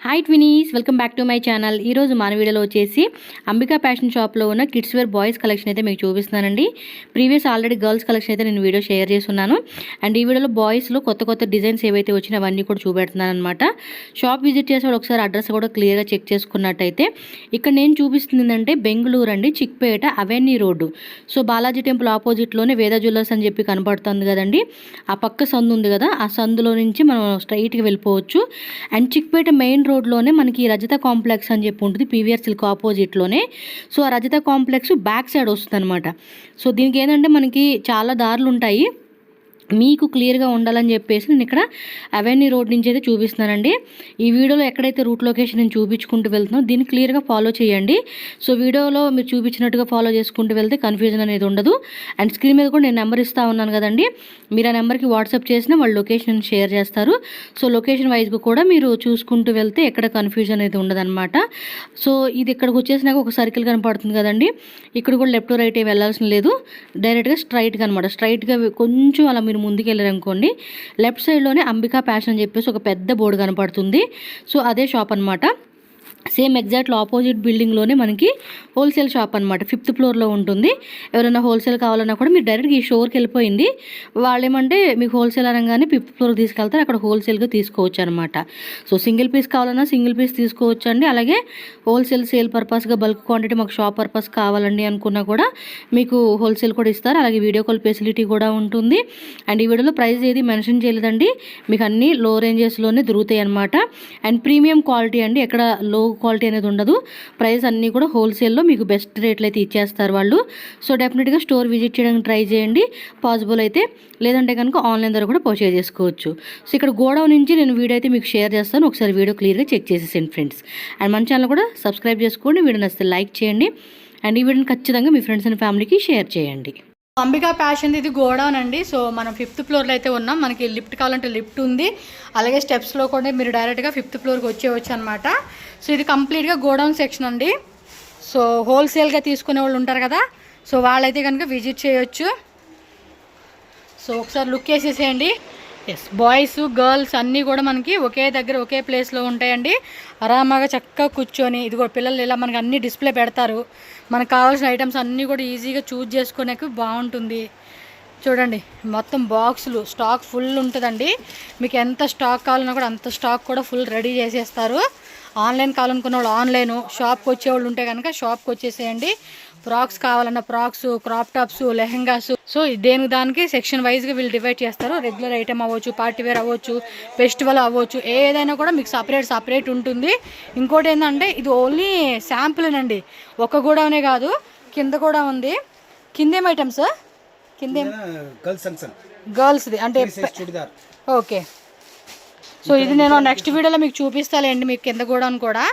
Hi twinnies, welcome back to my channel. ఈరోజు మన వీడియోలో వచ్చేసి అంబికా ఫ్యాషన్ షాప్లో ఉన్న కిడ్స్ వేర్ బాయ్స్ కలెక్షన్ అయితే మీకు చూపిస్తున్నానండి. ప్రీవియస్ ఆల్రెడీ గర్ల్స్ కలెక్షన్ అయితే నేను వీడియో షేర్ చేస్తున్నాను. అండ్ ఈ వీడియోలో బాయ్స్లో కొత్త డిజైన్స్ ఏవైతే వచ్చినా అవన్నీ కూడా చూపెడుతున్నాను అనమాట. షాప్ విజిట్ చేసేవాడు ఒకసారి అడ్రస్ కూడా క్లియర్గా చెక్ చేసుకున్నట్టయితే ఇక్కడ నేను చూపిస్తుందంటే బెంగళూరు అండి, Chickpet avenue road. So Balaji temple ఆపోజిట్లోనే వేద జ్యువెలర్స్ అని చెప్పి కనబడుతుంది కదండి. ఆ పక్క సందు ఉంది కదా, ఆ సందులో నుంచి మనం స్ట్రైట్గా వెళ్ళిపోవచ్చు. అండ్ చిక్పేట మెయిన్ రోడ్లోనే మనకి రజత కాంప్లెక్స్ అని చెప్పి ఉంటుంది, పీవీఆర్ సిల్క్ ఆపోజిట్లోనే. సో ఆ రజత కాంప్లెక్స్ బ్యాక్ సైడ్ వస్తుంది అనమాట. సో దీనికి ఏంటంటే మనకి చాలా దారులు ఉంటాయి, మీకు క్లియర్గా ఉండాలని చెప్పేసి నేను ఇక్కడ అవెన్యూ రోడ్ నుంచి అయితే చూపిస్తున్నానండి. ఈ వీడియోలో ఎక్కడైతే రూట్ లొకేషన్ నేను చూపించుకుంటూ వెళ్తున్నానో దీన్ని క్లియర్గా ఫాలో చేయండి. సో వీడియోలో మీరు చూపించినట్టుగా ఫాలో చేసుకుంటూ వెళ్తే కన్ఫ్యూజన్ అనేది ఉండదు. అండ్ స్క్రీన్ మీద కూడా నేను నెంబర్ ఇస్తూ ఉన్నాను కదండి, మీరు ఆ నెంబర్కి వాట్సాప్ చేసినా వాళ్ళు లొకేషన్ షేర్ చేస్తారు. సో లొకేషన్ వైజ్గా కూడా మీరు చూసుకుంటూ వెళ్తే ఎక్కడ కన్ఫ్యూజన్ అనేది ఉండదన్నమాట. సో ఇది ఇక్కడికి వచ్చేసినాక ఒక సర్కిల్ కనపడుతుంది కదండి, ఇక్కడ కూడా లెఫ్ట్ రైట్ వెళ్ళాల్సిన లేదు, డైరెక్ట్గా స్ట్రైట్గా అనమాట. స్ట్రైట్గా కొంచెం అలా మీరు ముందుకు వెళ్ళారనుకోండి, లెఫ్ట్ సైడ్లోనే అంబికా ఫ్యాషన్ అని చెప్పేసి ఒక పెద్ద బోర్డు కనపడుతుంది. సో అదే షాప్ అనమాట. సేమ్ ఎగ్జాక్ట్లో ఆపోజిట్ బిల్డింగ్లోనే మనకి హోల్సేల్ షాప్ అనమాట, 5th ఫ్లోర్లో ఉంటుంది. ఎవరైనా హోల్సేల్ కావాలన్నా కూడా మీరు డైరెక్ట్గా ఈ స్టోర్కి వెళ్ళిపోయింది, వాళ్ళు ఏమంటే మీకు హోల్సేల్ అనగానే 5th ఫ్లోర్కి తీసుకెళ్తారు, అక్కడ హోల్సేల్గా తీసుకోవచ్చు అనమాట. సో సింగిల్ పీస్ కావాలన్నా సింగిల్ పీస్ తీసుకోవచ్చు అండి. అలాగే హోల్సేల్ సేల్ పర్పస్గా బల్క్ క్వాంటిటీ మాకు షాప్ పర్పస్ కావాలండి అనుకున్నా కూడా మీకు హోల్సేల్ కూడా ఇస్తారు. అలాగే వీడియో కాల్ ఫెసిలిటీ కూడా ఉంటుంది. అండ్ ఈ వీడియోలో ప్రైస్ ఏది మెన్షన్ చేయలేదండి, మీకు అన్నీ లో రేంజెస్లోనే దొరుకుతాయి అనమాట. అండ్ ప్రీమియం క్వాలిటీ అండి, ఎక్కడ లో క్వాలిటీ అనేది ఉండదు. ప్రైస్ అన్నీ కూడా హోల్సేల్లో మీకు బెస్ట్ రేట్లు అయితే ఇచ్చేస్తారు వాళ్ళు. సో డెఫినెట్గా స్టోర్ విజిట్ చేయడానికి ట్రై చేయండి పాసిబుల్ అయితే, లేదంటే కనుక ఆన్లైన్ ద్వారా కూడా పర్చేజ్ చేసుకోవచ్చు. సో ఇక్కడ గోడౌన్ నుంచి నేను వీడియో అయితే మీకు షేర్ చేస్తాను, ఒకసారి వీడియో క్లియర్గా చెక్ చేసేసేయండి ఫ్రెండ్స్. అండ్ మన ఛానల్ కూడా సబ్స్క్రైబ్ చేసుకోండి, వీడియో నచ్చితే లైక్ చేయండి. అండ్ ఈ వీడియోని ఖచ్చితంగా మీ ఫ్రెండ్స్ అండ్ ఫ్యామిలీకి షేర్ చేయండి. అంబికా ఫ్యాషన్ ఇది గోడౌన్ అండి. సో మనం 5th ఫ్లోర్లో అయితే ఉన్నాం. మనకి లిఫ్ట్ కావాలంటే లిఫ్ట్ ఉంది, అలాగే స్టెప్స్లో కూడా మీరు డైరెక్ట్గా 5th ఫ్లోర్కి వచ్చేవచ్చు అనమాట. సో ఇది కంప్లీట్గా గోడౌన్ సెక్షన్ అండి. సో హోల్సేల్గా తీసుకునే వాళ్ళు ఉంటారు కదా, సో వాళ్ళైతే కనుక విజిట్ చేయొచ్చు. సో ఒకసారి లుక్ వేసేసేయండి. ఎస్, బాయ్స్ గర్ల్స్ అన్నీ కూడా మనకి ఒకే దగ్గర ఒకే ప్లేస్లో ఉంటాయండి. ఆరామాగా చక్కగా కూర్చొని, ఇదిగో పిల్లలు ఇలా మనకి అన్ని డిస్ప్లే పెడతారు, మనకు కావాల్సిన ఐటమ్స్ అన్నీ కూడా ఈజీగా చూజ్ చేసుకునేకి బాగుంటుంది. చూడండి మొత్తం బాక్సులు స్టాక్ ఫుల్ ఉంటుందండి. మీకు ఎంత స్టాక్ కావాలన్నా కూడా అంత స్టాక్ కూడా ఫుల్ రెడీ చేసేస్తారు. ఆన్లైన్ కావాలనుకున్న వాళ్ళు ఆన్లైన్, షాప్కి వచ్చేవాళ్ళు ఉంటే కనుక షాప్కి వచ్చేసేయండి. ఫ్రాక్స్ కావాలన్న frocks, crop tops, lehengas, so దేనికి దానికి సెక్షన్ వైజ్గా వీళ్ళు డివైడ్ చేస్తారు. రెగ్యులర్ ఐటమ్ అవ్వచ్చు, పార్టీ వేర్ అవ్వచ్చు, ఫెస్టివల్ అవ్వచ్చు, ఏదైనా కూడా మీకు సపరేట్ ఉంటుంది. ఇంకోటి ఏంటంటే ఇది ఓన్లీ శాంపుల్నండి, ఒక గోడౌనే కాదు కింద కూడా ఉంది. కింద ఏం ఐటమ్స్, కింద గర్ల్స్ది అంటే ఓకే. సో ఇది నేను నెక్స్ట్ వీడియోలో మీకు చూపిస్తానండి, మీకు కింద గోడౌన్ కూడా.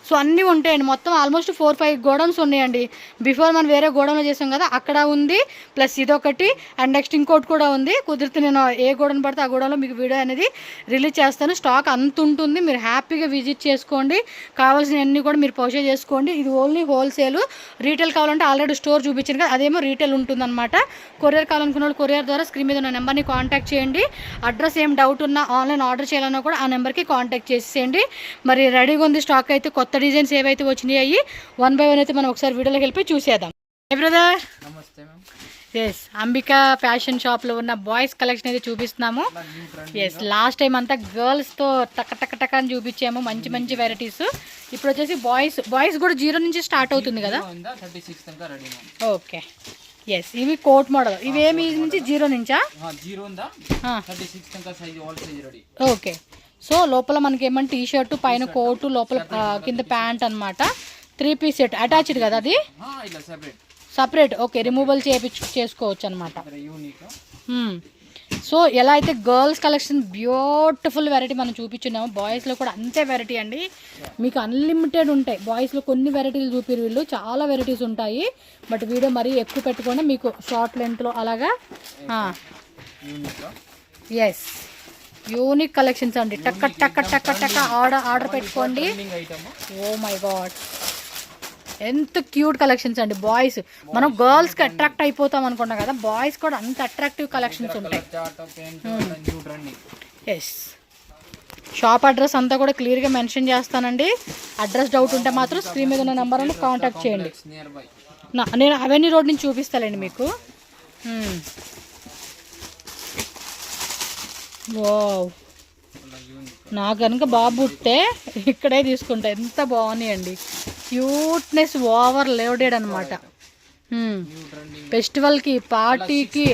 సో అన్నీ ఉంటాయండి, మొత్తం ఆల్మోస్ట్ 4-5 గోడౌన్స్ ఉన్నాయండి. బిఫోర్ మనం వేరే గోడౌన్లో చేసాం కదా, అక్కడ ఉంది, ప్లస్ ఇదొకటి, అండ్ నెక్స్ట్ ఇంకోటి కూడా ఉంది. కుదిరితే నేను ఏ గోడౌన్ పడితే ఆ గోడౌన్లో మీకు వీడియో అనేది రిలీజ్ చేస్తాను. స్టాక్ అంత ఉంటుంది, మీరు హ్యాపీగా విజిట్ చేసుకోండి, కావాల్సినవన్నీ కూడా మీరు పర్చేజ్ చేసుకోండి. ఇది ఓన్లీ హోల్సేల్. రీటైల్ కావాలంటే ఆల్రెడీ స్టోర్ చూపించాను కదా, అదేమో రీటైల్ ఉంటుందన్నమాట. కొరియర్ కావాలనుకున్న వాళ్ళు కొరియర్ ద్వారా స్క్రీన్ మీద ఉన్న నెంబర్ని కాంటాక్ట్ చేయండి. అడ్రస్ ఏం డౌట్ ఉన్నా, ఆన్లైన్ ఆర్డర్ చేయాలన్నా కూడా ఆ నెంబర్కి కాంటాక్ట్ చేసేయండి. మరి రెడీగా ఉంది స్టాక్ అయితే. కొత్త డిజైన్స్ ఏవైతే వచ్చినాయి 1 by 1 అయితే మనం ఒకసారి వీడియోలోకి వెళ్ళి చూసేద్దాం. ఏ బ్రదర్, నమస్తే మ్యామ్. ఎస్, అంబికా ఫ్యాషన్ షాప్లో ఉన్న బాయ్స్ కలెక్షన్ అయితే చూపిస్తున్నాము. ఎస్, లాస్ట్ టైం అంతా గర్ల్స్తో టక్ అని చూపించాము, మంచి వెరైటీస్. ఇప్పుడు వచ్చేసి బాయ్స్ కూడా 0 నుంచి స్టార్ట్ అవుతుంది కదా. ఓకే, ఎస్, ఇవి కోట్ మోడల్. ఇవి ఏమి నుంచి 0 నుంచా? ఓకే. సో లోపల మనకి ఏమంటే టీ షర్టు, పైన కోటు, లోపల కింద ప్యాంట్ అనమాట. 3 piece సెట్ అటాచ్డ్ కదా, అది సపరేట్. ఓకే, రిమూవల్ చేసుకోవచ్చు అనమాట. సో ఎలా అయితే గర్ల్స్ కలెక్షన్ బ్యూటిఫుల్ వెరైటీ మనం చూపించున్నాము, బాయ్స్లో కూడా అంతే వెరైటీ అండి. మీకు అన్లిమిటెడ్ ఉంటాయి. బాయ్స్లో కొన్ని వెరైటీలు చూపిరు వీళ్ళు, చాలా వెరైటీస్ ఉంటాయి. బట్ వీడియో మరీ ఎక్కువ పెట్టుకోండి, మీకు షార్ట్ లెంత్లో అలాగా. ఎస్, యూనిక్ కలెక్షన్స్ అండి. టక్క ఆర్డర్ పెట్టుకోండి. ఓ మై గాడ్, ఎంత క్యూట్ కలెక్షన్స్ అండి. బాయ్స్, మనం గర్ల్స్కి అట్రాక్ట్ అయిపోతాం అనుకున్నాం కదా, బాయ్స్ కూడా అంత అట్రాక్టివ్ కలెక్షన్స్ ఉంటాయి. ఎస్, షాప్ అడ్రస్ అంతా కూడా క్లియర్గా మెన్షన్ చేస్తానండి. అడ్రస్ డౌట్ ఉంటే మాత్రం స్క్రీన్ మీద ఉన్న నెంబర్ అని కాంటాక్ట్ చేయండి. నేను అవెన్యూ రోడ్ నుంచి చూపిస్తానండి మీకు. వావ్, నాకు కనుక బాబు పుట్టే ఇక్కడే తీసుకుంటా. ఎంత బాగున్నాయండి, క్యూట్నెస్ ఓవర్ లోడెడ్ అనమాట. ఫెస్టివల్కి, పార్టీకి,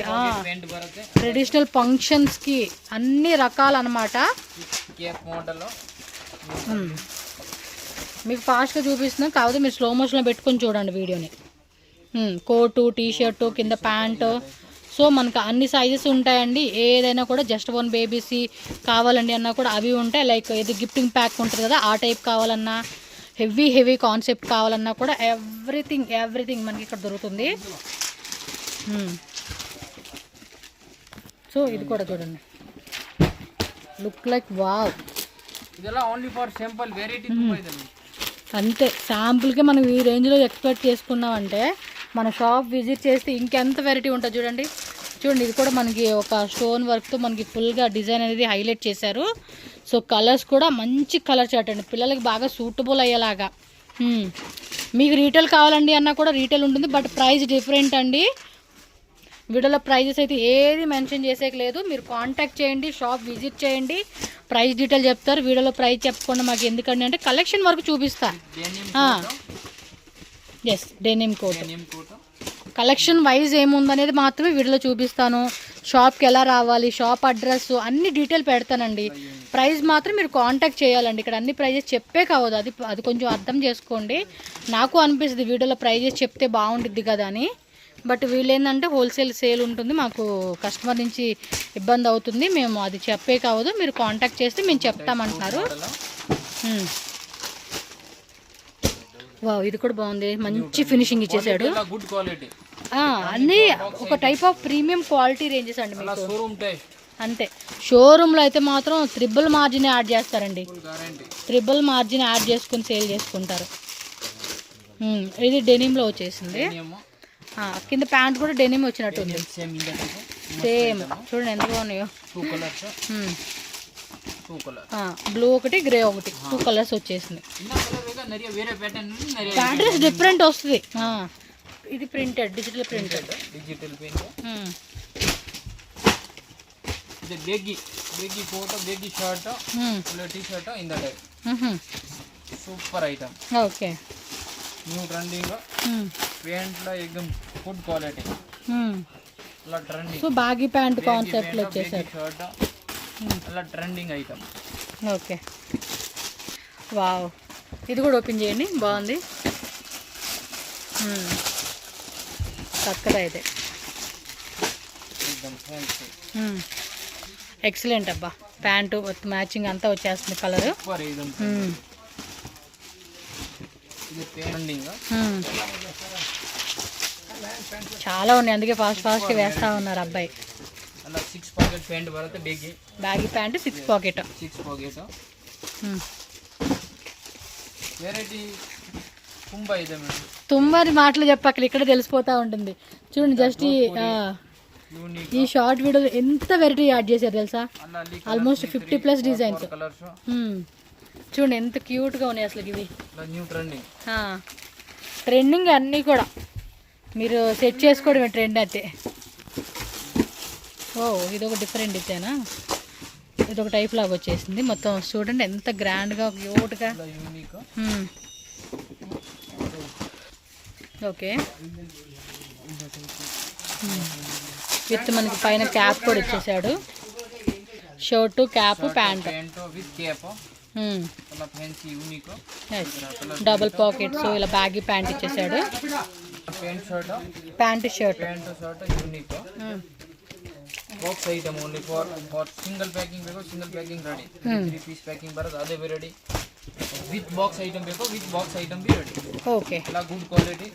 ట్రెడిషనల్ ఫంక్షన్స్కి అన్ని రకాలన్నమాట. మీకు ఫాస్ట్గా చూపిస్తున్నాం, కాకపోతే మీరు స్లో మోషన్లో పెట్టుకొని చూడండి వీడియోని. కోటు, టీషర్టు, కింద ప్యాంటు. సో మనకు అన్ని సైజెస్ ఉంటాయండి. ఏదైనా కూడా జస్ట్ వన్ బేబీస్ కావాలండి అన్నా కూడా అవి ఉంటాయి. లైక్ ఇది గిఫ్టింగ్ ప్యాక్ ఉంటుంది కదా, ఆ టైప్ కావాలన్నా, హెవీ కాన్సెప్ట్ కావాలన్నా కూడా ఎవ్రీథింగ్ మనకి ఇక్కడ దొరుకుతుంది. సో ఇది కూడా చూడండి, లుక్ లైక్ వావ్. అంతే, శాంపుల్కే మనం ఈ రేంజ్లో ఎక్స్పెక్ట్ చేసుకున్నామంటే మన షాప్ విజిట్ చేస్తే ఇంకెంత వెరైటీ ఉంటుంది చూడండి. ఇది కూడా మనకి ఒక స్టోన్ వర్క్తో మనకి ఫుల్గా డిజైన్ అనేది హైలైట్ చేశారు. సో కలర్స్ కూడా మంచి కలర్ చార్ట్ అండి, పిల్లలకి బాగా సూటబుల్ అయ్యేలాగా. మీకు రీటైల్ కావాలండి అన్నా కూడా రీటైల్ ఉంటుంది, బట్ ప్రైస్ డిఫరెంట్ అండి. వీడియోలో ప్రైజెస్ అయితే ఏది మెన్షన్ చేసేయలేదు. మీరు కాంటాక్ట్ చేయండి, షాప్ విజిట్ చేయండి, ప్రైస్ డీటెయిల్ చెప్తారు. వీడియోలో ప్రైస్ చెప్పకుండా మాకు ఎందుకండి అంటే కలెక్షన్ వరకు చూపిస్తా. Yes, denim coat collection wise ఏముందనేది మాత్రమే వీడియోలో చూపిస్తాను. షాప్కి ఎలా రావాలి, షాప్ అడ్రస్ అన్ని డీటెయిల్ పెడతానండి. ప్రైస్ మాత్రం మీరు కాంటాక్ట్ చేయాలండి. ఇక్కడ అన్ని ప్రైజెస్ చెప్పే కావద్దు, అది కొంచెం అర్థం చేసుకోండి. నాకు అనిపిస్తుంది వీడియోలో ప్రైజెస్ చెప్తే బాగుంటుంది కదా అని, బట్ వీళ్ళేంటంటే హోల్సేల్ సేల్ ఉంటుంది, మాకు కస్టమర్ నుంచి ఇబ్బంది అవుతుంది, మేము అది చెప్పే కావద్దు, మీరు కాంటాక్ట్ చేస్తే మేము చెప్తామంటున్నారు. వావ్, ఇది కూడా బాగుంది, మంచి ఫినిషింగ్ ఇచ్చేసాడు. అన్నీ ఒక type of premium quality ranges అండి మీకు. అంతే, షోరూంలో అయితే మాత్రం త్రిబుల్ మార్జిన్ యాడ్ చేస్తారండి, త్రిబుల్ మార్జిన్ యాడ్ చేసుకుని సేల్ చేసుకుంటారు. ఇది డెనిమ్లో వచ్చేసింది. కింద ప్యాంట్ కూడా డెనిమ్ వచ్చినట్టు ఉంది, సేమ్. చూడండి ఎంత బాగున్నాయో. బ్లూ ఒకటి, గ్రే ఒకటి, 2 కలర్స్ వచ్చేసింది. ప్యాటర్న్స్ డిఫరెంట్ వస్తుంది. ఇది printed, digital printed. Super item. Okay, new trending pant లో एकदम గుడ్ క్వాలిటీ. అలా trending. So Baaghi pant concept లో వచ్చేసారు. అలా ట్రెండింగ్ ఐటమ్. ఓకే, వావ్, ఇది కూడా ఓపెన్ చేయండి, బాగుంది. చక్కగా అయితే ఎక్సలెంట్ అబ్బా. ప్యాంటు మ్యాచింగ్ అంతా వచ్చేస్తుంది కలర్. చాలా ఉన్నాయి, అందుకే ఫాస్ట్గా వేస్తా ఉన్నారు అబ్బాయి. ಅಲ್ಲ 6 ಪಾಕೆಟ್ ಪ್ಯಾಂಟ್ ಬರುತ್ತೆ ಬ್ಯಾಗಿ ಪ್ಯಾಂಟ್ 6 ಪಾಕೆಟ್ ವೆರೈಟಿ ತುಂಬಾ ಇದೆ ಮೇಡಂ. ತುಂಬಾ మాటలు చెప్పక్కల ఇక్కడ తెలిసిపోతా ఉంటుంది. చూడండి జస్ట్ ఈ షార్ట్ వీడియోలో ఎంత వెరైటీ యాడ్ చేశారు తెలుసా, ఆల్మోస్ట్ 50+ డిజైన్స్. చూడండి ఎంత క్యూట్ గా ఉన్నాయి అసలు ఇవి. ట్రెండింగ్ అన్నీ కూడా మీరు సెట్ చేసుకోవడమే ట్రెండ్ అయితే. ఓ ఇదొక డిఫరెంట్ డిజైనా, ఇదొక టైప్ లాగా వచ్చేసింది మొత్తం. చూడండి ఎంత గ్రాండ్గా క్యూట్గా. ఓకే, విత్ మనకి పైన క్యాప్ కూడా ఇచ్చేసాడు. Shirt, cap, pant, double pockets, ఇలా బ్యాగీ ప్యాంట్ ఇచ్చేసాడు. Pant shirt box item only for single packing ಬೇಕು, single packing ready. 3 piece packing ಬರುತ್ತೆ, ಅದೇ be ready. With box item ಬೇಕು, with box item be ready. Okay, ಎಲ್ಲ good quality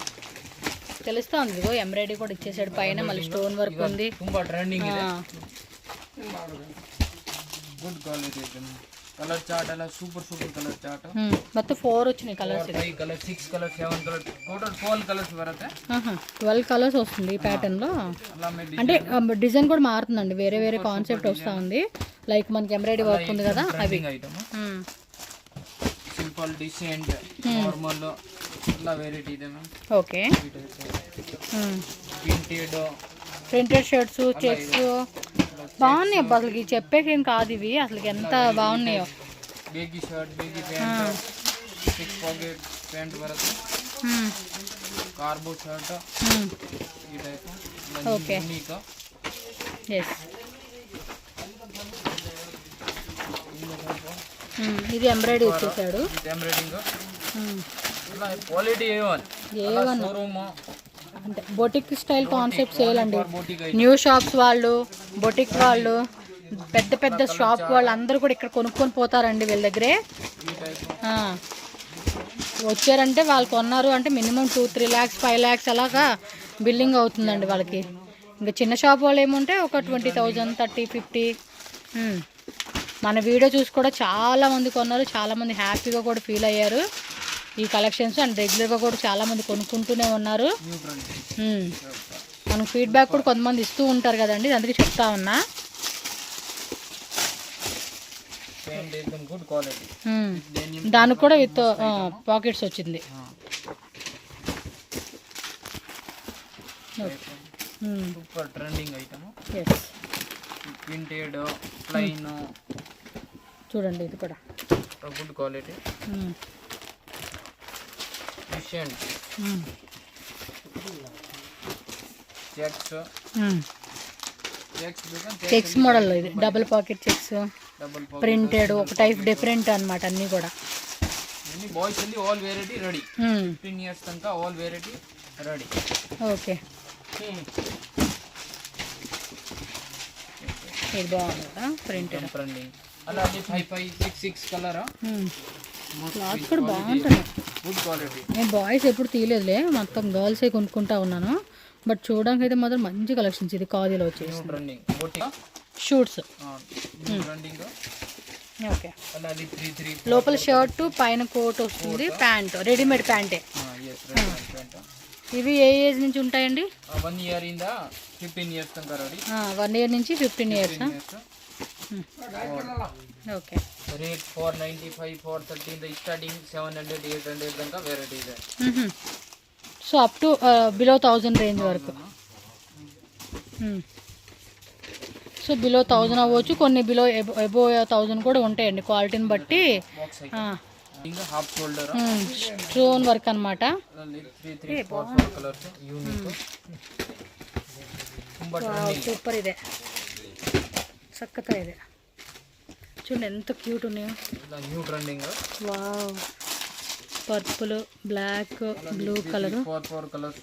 తెలుస్తా ఉంది. ఇదిగో ఎంబ్రాయిడరీ కూడా ఇచ్చేసాడు పైన, మళ్ళీ స్టోన్ వర్క్ ఉంది, ತುಂಬಾ ಟ್ರೆಂడింಗ್ ಇದೆ. ಗುಡ್ ಕ್ವಾಲಿಟಿ ಕಲರ್ ಚಾರ್ಟ್ ಎಲ್ಲ ಸೂಪರ್ ಕಲರ್ ಚಾರ್ಟ್. మొత్తం 4 వచ్చినాయి colours. 5 colour 6 colour 7 colour total 12 colours బರುತ್ತೆ. 12 కలర్స్ వస్తుంది ఈ ప్యాటర్న్ లో. అంటే డిజైన్ కూడా మారుతుందండి, వేరే వేరే కాన్సెప్ట్ వస్తూ ఉంది. లైక్ మనకి ఎంబ్రాయిడరీ వర్క్ ఉంది కదా అవి. సింపుల్ డిసెంట్ నార్మల్ ಎಲ್ಲ ವೆರೈಟಿ ಇದೆ ma'am. Okay. Printed shirts checks బాగున్నాయి అబ్బా, అసలు చెప్పేకేం కాదు ఇవి, అసలు ఎంత బాగున్నాయో. ಬೇಗಿ ಶರ್ಟ್ ಬೇಗಿ ಪ್ಯಾಂಟ್ 6 ಪಾಕೆಟ್ ಪ್ಯಾಂಟ್ ಬರುತ್ತೆ. ಕಾರ್ಬೋ ಶರ್ಟ್ ಈ ಟೈಪ್. ఓకే. యూనిక్. ఎస్. ఇది ఎంబ్రాయిడరీ ఇచ్చేసాడు. ఎంబ్రాయిడింగ్ ఇలా క్వాలిటీ A1 షోరూమ్ అంటే బొటిక్ స్టైల్ కాన్సెప్ట్ సేల్ అండి. న్యూ షాప్స్ వాళ్ళు, బొటిక్ వాళ్ళు, పెద్ద పెద్ద షాప్ వాళ్ళు అందరూ కూడా ఇక్కడ కొనుక్కొని పోతారండి వీళ్ళ దగ్గరే. వచ్చారంటే వాళ్ళు కొన్నారు అంటే మినిమం 2-3 lakhs 5 lakhs అలాగా బిల్లింగ్ అవుతుందండి వాళ్ళకి. ఇంకా చిన్న షాప్ వాళ్ళు ఏముంటే ఒక 20,000 30-50. మన వీడియో చూసి కూడా చాలామంది కొన్నారు, చాలామంది హ్యాపీగా కూడా ఫీల్ అయ్యారు ఈ కలెక్షన్స్. అండ్ రెగ్యులర్గా కూడా చాలామంది కొనుక్కుంటూనే ఉన్నారు. మనకు ఫీడ్బ్యాక్ కూడా కొంతమంది ఇస్తూ ఉంటారు కదండి, అందుకే చెప్తా ఉన్నా. దానికి కూడా విత్ పాకెట్స్ వచ్చింది. Super trending item. Yes. Printed plain చూడండి ఇది కూడా good quality. Decent checks checks model, ఇది డబుల్ పాకెట్ చెక్స్, ప్రింటెడ్ ఒక టైప్ డిఫరెంట్ అన్నమాట అన్నీ కూడా. బాయ్స్ ಅಲ್ಲಿ ఆల్ వెరైటీ రెడీ. 15 years తనక ఆల్ వెరైటీ రెడీ. ఓకే. ఇది బాగుంది కదా ప్రింటెడ్. ట్రెండింగ్ అలా 5-6 కలర్. క్లాత్ కూడా బాగుంటుంది, గుడ్ క్వాలిటీ. నేను బాయ్స్ ఎప్పుడు తీయలేదులే, మొత్తం గర్ల్సే కొనుక్కుంటా ఉన్నాను. బట్ చూడడానికి అయితే మాత్రం మంచి కలెక్షన్స్. ఇది కాదీలో వచ్చేసి షూట్స్. ఓకే. లోపల షర్ట్ పైన కోట్ వస్తుంది, ప్యాంట్ రెడీమేడ్ ప్యాంటే. ఇవి ఏ ఏజ్ నుంచి ఉంటాయండి? 1 year ఇంద 15 years తనక రెడీ. 1 year నుంచి 15 years. ఓకే. రేట్ 495 430 ఇంద స్టార్టింగ్ 700 800 తనక వెరైటీ ಇದೆ. So up to below 1000 range వరకు. సో బిలో 1000 అవ్వచ్చు, కొన్ని బిలో ఎబో 1000 కూడా ఉంటాయండి క్వాలిటీని బట్టి. హాఫ్ షోల్డర్ స్టోన్ వర్క్ అనమాట. సూపర్. ఇదే చక్కగా ఇదే చూడండి ఎంత క్యూట్ ఉన్నాయో. New trending. Wow. Purple, black, blue colour. 4 colours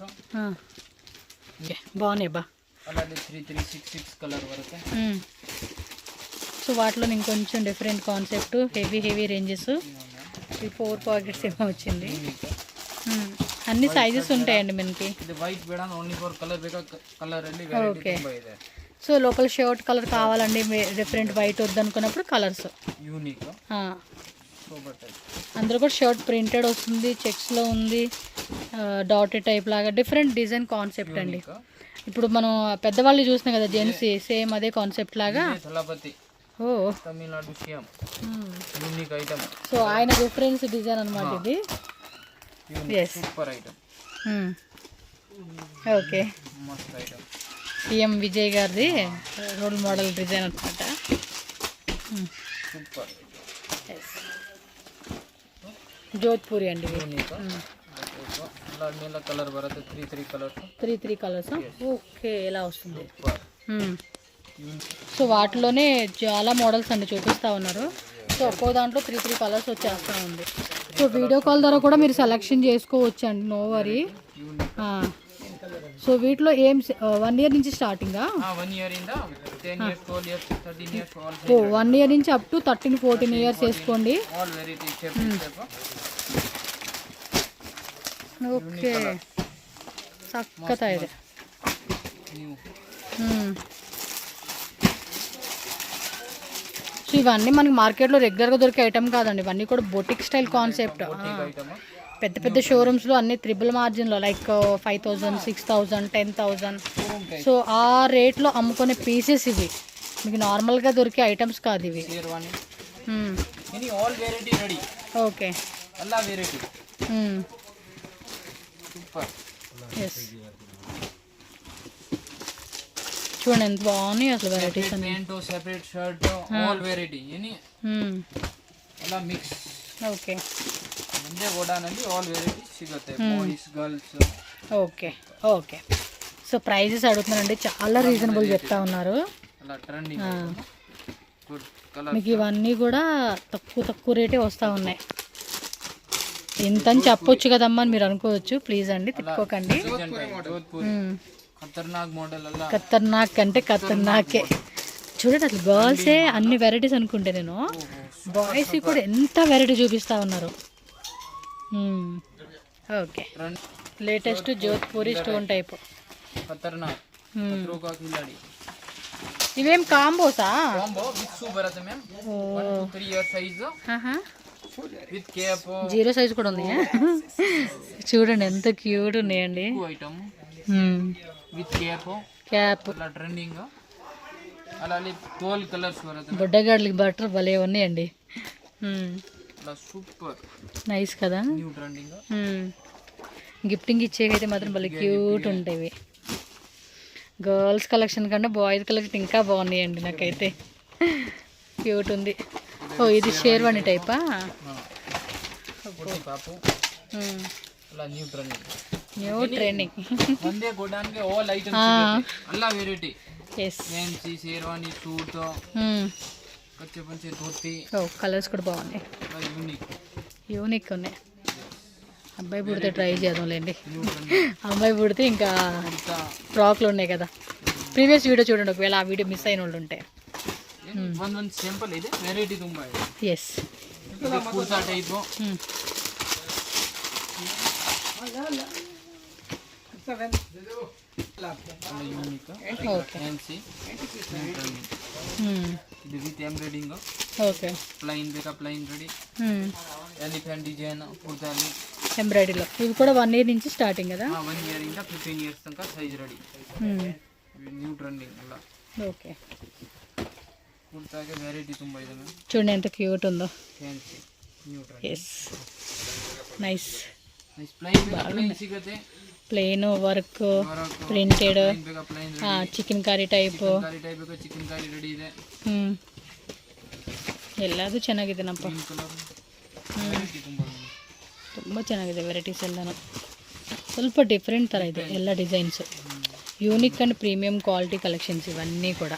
బాగున్నాయి బా. అలాగే 3-6 కలర్ వరకు. సో వాటిలో ఇంకొంచెం డిఫరెంట్ కాన్సెప్ట్, హెవీ రేంజెస్. ఈ 4 పాకెట్స్ ఏమో వచ్చింది. అన్ని సైజెస్ ఉంటాయండి మనకి. ఓకే. సో లోపల షర్ట్ కలర్ కావాలండి, డిఫరెంట్ వైట్ వద్దనుకున్నప్పుడు కలర్స్. అందులో కూడా షర్ట్ ప్రింటెడ్ వస్తుంది, చెక్స్లో ఉంది, డాటెడ్ టైప్ లాగా డిఫరెంట్ డిజైన్ కాన్సెప్ట్ అండి. ఇప్పుడు మనం పెద్దవాళ్ళు చూసినాం కదా జెంట్స్, సేమ్ అదే కాన్సెప్ట్ లాగా. ఓ Tamil Nadu CM unique item. So ఆయన రిఫరెన్స్ డిజైన్ అన్నమాట ఇది. Super item. ఓకే. మస్త్ ఐటమ్. సీఎం విజయ్ గారిది రోల్ మోడల్ డిజైన్ అనమాట. సూపర్. జోధ్పూరి అండి. కలర్ బರುತ್ತೆ 3 కలర్స్. 3 కలర్స్. ఓకే. ఎలా వస్తుంది. సో వాటిలోనే చాలా మోడల్స్ అండి చూపిస్తూ ఉన్నారు. సో ఒక్కో దాంట్లో 3 కలర్స్ వచ్చేస్తూ ఉంది. సో వీడియో కాల్ ద్వారా కూడా మీరు సెలెక్షన్ చేసుకోవచ్చు అండి, నో వరీ. సో వీటిలో ఏం 1 year నుంచి స్టార్టింగా? 1 year ఇంద 10 years 12 years 13 years. 1 year నుంచి అప్ టు 13-14 years వేసుకోండి. All variety shape. ఓకే. చక్కగా ಇದೆ. సో ఇవన్నీ మనకి మార్కెట్లో రెగ్యులర్గా దొరికే ఐటమ్ కాదండి, ఇవన్నీ కూడా బొటిక్ స్టైల్ కాన్సెప్ట్. ఐటమ్ పెద్ద పెద్ద షోరూమ్స్లో అన్ని త్రిబుల్ మార్జిన్లో లైక్ 5,000, 6,000, 10,000. సో ఆ రేట్లో అమ్ముకునే పీసెస్ ఇవి, మీకు నార్మల్గా దొరికే ఐటమ్స్ కాదు ఇవి. शेरवानी यानी all variety ready okay. All variety super yes, చూడండి ఎంత బాగున్నాయి అసలు వెరైటీస్ అన్ని. Pant separate shirt all variety यानी अल्लाह मिक्स ఓకే ಒಂದೇ ಗೋಡಾನಲ್ಲಿ ಆಲ್ ವೆರೈಟಿ ಸಿಗುತ್ತೆ boys girls. Okay okay. So prices అడుగుతున్నానండి, చాలా రీజనబుల్ చెప్తా ఉన్నారు. అలా ట్రెండింగ్ గుడ్ కలర్. మీకు ఇవన్నీ కూడా తక్కువ రేటే వస్తూ ఉన్నాయి. ఎంత అని చెప్పొచ్చు కదమ్మా అని మీరు అనుకోవచ్చు, ప్లీజ్ అండి తిప్పుకోకండి. జోధ్పూర్ ఖతర్నాక్ మోడల్ అలా ఖతర్నాక్ అంటే ఖతర్నాకే. చూడండి అసలు గర్ల్సే అన్ని వెరైటీస్ అనుకుంటే, నేను బాయ్స్ కూడా ఎంత వెరైటీ చూపిస్తూ ఉన్నారు. Okay, latest Jodhpuri stone type ఖతర్నాక్ ఖతరో కా ఖిలాడి. ఇవేం కాంబోసా? కాంబో విత్ షూ బರುತ್ತೆ ma'am. 1 to 3 year size with cap. 0 size కూడా ఉంది. చూడండి ఎంత క్యూట్ ఉన్నాయండి. ఐటమ్ విత్ క్యాప్ అలా ట్రెండింగ్. అలాగే 12 కలర్స్ బರುತ್ತೆ. బుడ్డగాడ్లకి బట్టర్ భలే ఉన్నాయండి. అలా సూపర్ నైస్ కదా. New trending. గిఫ్టింగ్ ఇచ్చేకైతే మాత్రం భలే క్యూట్ ఉంటాయి. గర్ల్స్ కలెక్షన్ కన్నా బాయ్స్ కలెక్షన్ ఇంకా బాగున్నాయండి, నాకైతే క్యూట్ ఉంది. ఓ ఇది షేర్వాణి టైపా? పాపు అలా న్యూ ట్రెండింగ్. New trending. ಒಂದೇ ಗೋಡಾನ್ಗೆ ಆಲ್ ಐಟಮ್ಸ್ ಸಿಗುತ್ತೆ. All variety. Yes. Fancy sherwani suit కచ్చే పంచే ధోతి. ఓ కలర్స్ కూడా బాగున్నాయి, యూనిక్ ఉన్నాయి. అబ్బాయి పుడితే ట్రై చేద్దాంలేండి. అమ్మాయి పుడితే ఇంకా ఫ్రాక్లు ఉన్నాయి కదా, ప్రీవియస్ వీడియో చూడండి ఒకవేళ ఆ వీడియో మిస్ అయిన వాళ్ళు ఉంటే. ಒಂದೊಂದು ಸಿಂಪಲ್ ಇದೆ, ವೆರೈಟಿ ತುಂಬಾ ಇದೆ. ఎస్. ಇದು ಕುರ್ತಾ ಟೈಪ್. ಯೂನಿಕ್ ಫ್ಯಾನ್ಸಿ ಇದು ವಿತ್ ಎಂಬ್ರಾಯ್ಡಿಂಗ್. ఓకే. ಪ್ಲೈನ್ ಬೇಕಾ ಪ್ಲೈನ್ ರೆಡಿ. ಎಲಿಫೆಂಟ್ ಡಿಸೈನ್ ಕುರ್ತಾಲಿ ఎంబ్రాయిడరీలో ఇవి కూడా 1 ఇయర్ నుంచి స్టార్టింగ్ కదా. 1 ఇయర్ ಇಂದ 15 ఇయర్స్ ತನಕ ಸೈಜ್ ರೆಡಿ. ನ್ಯೂ ಟ್ರೆಂಡಿಂಗ್ ಅಲ್ಲ. ఓకే. ಕುರ್ತಾಗೆ ವೆರೈಟಿ ತುಂಬಾ ಇದೆ ಮ್ಯಾಮ್. చూడండి ఎంత ಕ್ಯೂಟ್ ఉందో. Fancy new trending. Yes, nice. Nice plain ಸಿಗುತ್ತೆ. Plain work printed plain chicken curry type. Curry type ಬೇಕು, ಚಿಕನ್ ಕರಿ ರೆಡಿ ಇದೆ. ಎಲ್ಲದು ಚೆನ್ನಾಗಿದೆನಪ್ಪ, ಕಲರ್ ತುಂಬ ಚೆನ್ನಾಗಿದೆ ವೆರೈಟೀಸ್ ಎಲ್ಲನೂ. ಸ್ವಲ್ಪ ಡಿಫ್ರೆಂಟ್ ಥರ ಇದೆ ಎಲ್ಲ designs. Unique and premium quality collections ಇವన్నీ కూడా.